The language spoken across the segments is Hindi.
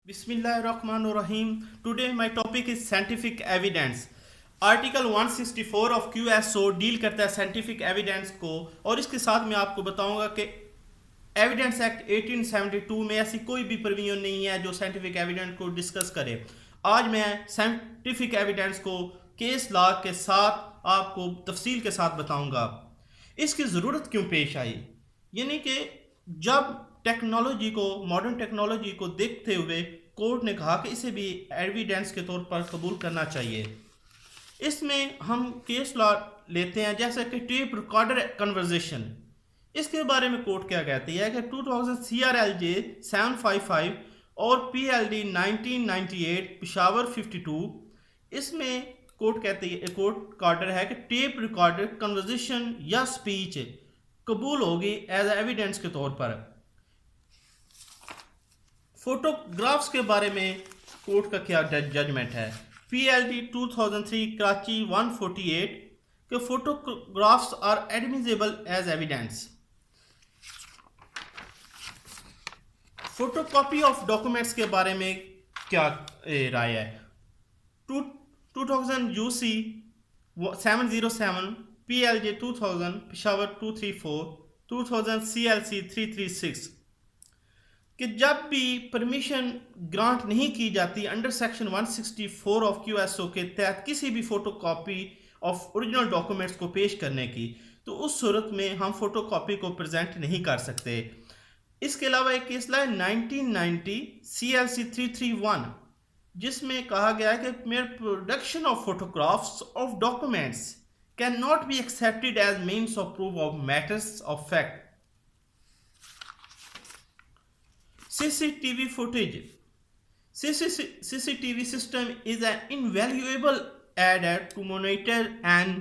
Bismillahirrahmanirrahim. Today my topic is scientific evidence. Article 164 of QSO deal करता है साइंटिफिक एविडेंस को और इसके साथ मैं आपको बताऊंगा कि एविडेंस एक्ट 1872 में ऐसी कोई भी प्रोविजन नहीं है जो साइंटिफिक एविडेंस को डिस्कस करे। आज मैं साइंटिफिक एविडेंस को केस लॉ के साथ आपको तफसील के साथ बताऊंगा। इसकी ज़रूरत क्यों पेश आई, यानी कि जब टेक्नोलॉजी को, मॉडर्न टेक्नोलॉजी को देखते हुए कोर्ट ने कहा कि इसे भी एविडेंस के तौर पर कबूल करना चाहिए। इसमें हम केस लॉ लेते हैं जैसे कि टेप रिकॉर्डर कन्वर्जेशन। इसके बारे में कोर्ट क्या कहती है कि 2000 CRLJ 755 और PLD 1998 पिशावर 52, इसमें कोर्ट कहती है, कोर्ट का ऑर्डर है कि टेप रिकॉर्डर कन्वर्जेशन या स्पीच कबूल होगी एज एविडेंस के तौर पर। फोटोग्राफ्स के बारे में कोर्ट का क्या जजमेंट है। PLD 2003 कराची 148 के photographs are admissible as evidence. Photocopy of documents के बारे में क्या राय है। 2000 UC 707 PLJ 2000 पिशावर 234 2000 CLC 336 कि जब भी परमिशन ग्रांट नहीं की जाती अंडर सेक्शन 164 ऑफ QSO के तहत किसी भी फोटोकॉपी ऑफ ओरिजिनल डॉक्यूमेंट्स को पेश करने की, तो उस सूरत में हम फोटोकॉपी को प्रेजेंट नहीं कर सकते। इसके अलावा एक केस है 1990 CLC 331 जिसमें कहा गया है कि mere production of photographs of documents can not be accepted as means of proof of matters of fact. CCTV footage. CCTV system is an invaluable added to monitor and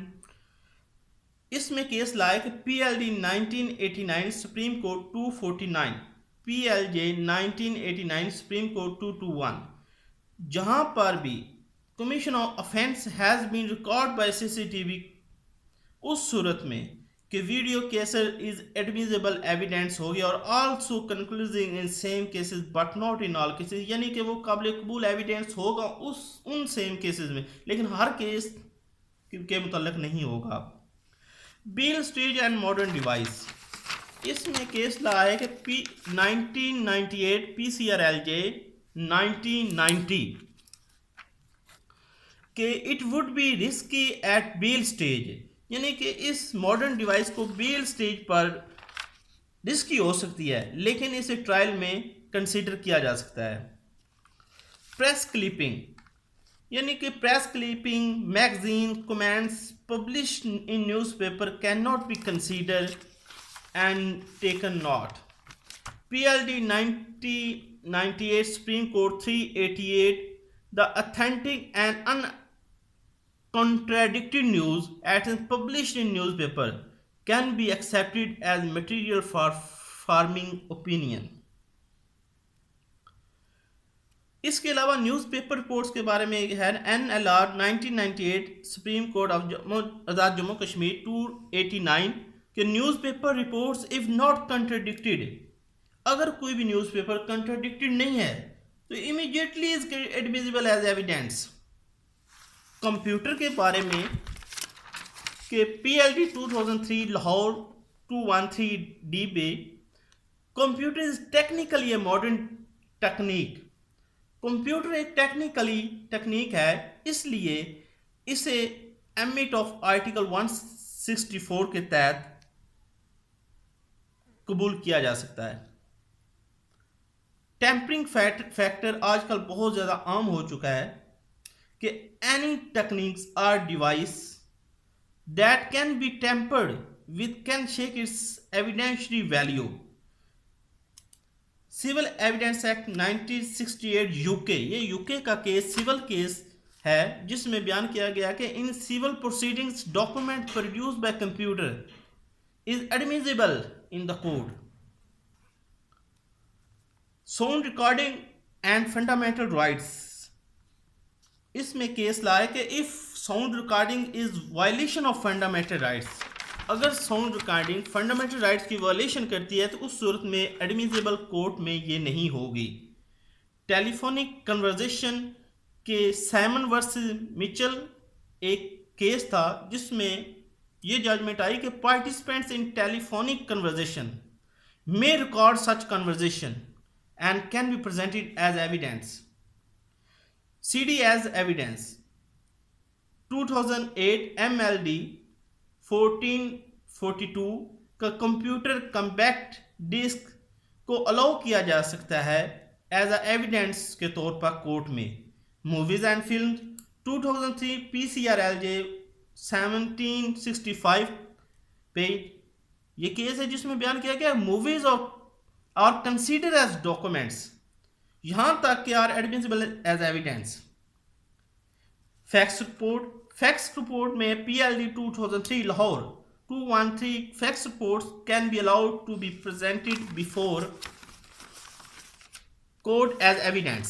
इसमें केस लाए कि PLD 1989 supreme court 249 PLJ 1989 supreme court 221 जहां पर भी commission of offence has been recorded by CCTV, उस सूरत में कि video cases is admissible evidence हो गया और also concluding in same cases but not in all cases, यानी कि वो काबिल कबूल एविडेंस होगा उन सेम केसेस में, लेकिन हर केस के मुतल्लिक नहीं होगा। Bail stage and modern device, इसमें केस लाया है कि 1998 PCRLJ 1990 कि it would be risky at bail stage, यानी कि इस मॉडर्न डिवाइस को बेल स्टेज पर रिस्की हो सकती है लेकिन इसे ट्रायल में कंसीडर किया जा सकता है। प्रेस क्लिपिंग, यानी कि press clipping magazine comments published in newspaper can not B consider and taken not. PLD 1998 supreme court 388 the authentic and contradicted news items published in newspaper can be accepted as material for forming opinion। इसके अलावा न्यूज़पेपर रिपोर्ट्स के बारे में है NLR 1998 supreme court of Azad Jammu Kashmir 289 के newspaper reports if not contradicted, अगर कोई भी न्यूज़पेपर कंट्राडिक्टेड नहीं है तो immediately is admissible as evidence. Computer के बारे में कि PLD 2003 Lahore 213 DB computer is technically a modern technique. Computer एक टेक्निकली टेक्निक है, इसलिए इसे एम्बिट ऑफ आर्टिकल 164 के तहत कबूल किया जा सकता है। टेम्परिंग फैक्टर आजकल बहुत ज़्यादा आम हो चुका है कि any techniques or device that can be tampered with can shake its evidentiary value। Civil evidence act 1968 UK, ये UK का केस सिविल केस है जिसमें बयान किया गया कि in civil proceedings document produce by computer is admissible in the court. Sound recording and fundamental rights, इसमें केस लाया कि if sound recording is violation of fundamental rights, अगर साउंड रिकॉर्डिंग फंडामेंटल राइट्स की वायलेशन करती है तो उस सूरत में एडमिसिबल कोर्ट में ये नहीं होगी। टेलीफोनिक कन्वर्जेशन के साइमन वर्सेस मिचेल एक केस था जिसमें ये जजमेंट आई कि participants in telephonic conversation may record such conversation and can be presented as evidence. CD as evidence. 2008 MLD 1442 का कंप्यूटर कम्पैक्ट डिस्क को अलाउ किया जा सकता है एज अ एविडेंस के तौर पर कोर्ट में. Movies and film 2003 PCRLJ 1765 page ये केस है जिसमें बयान किया गया movies are consider as documents यहां तक कि are admissible as evidence. Fax report में PLD 2003 Lahore 213 fax reports can be allowed to be presented before court as evidence.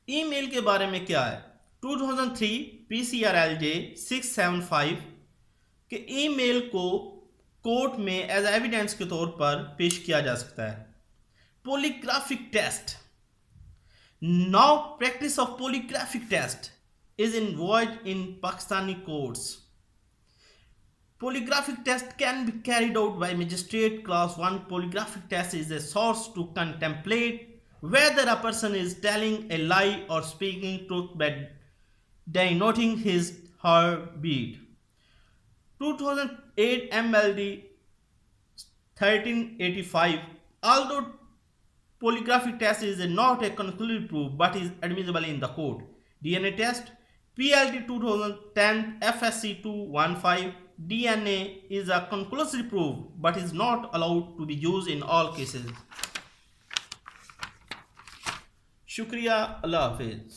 Email के बारे में क्या है? 2003 PCRLJ 675 के ईमेल को कोर्ट में एज एविडेंस के तौर पर पेश किया जा सकता है. Polygraphic test. Now practice of polygraphic test is involved in Pakistani courts. Polygraphic test can be carried out by magistrate. Class 1 polygraphic test is a source to contemplate whether a person is telling a lie or speaking truth by denoting his heartbeat. 2008 MLD 1385. Although polygraphic test is not a conclusive proof but is admissible in the court. DNA test. PLD 2010 FSC 215. DNA is a conclusive proof but is not allowed to be used in all cases. शुक्रिया. अल्लाह हाफिज.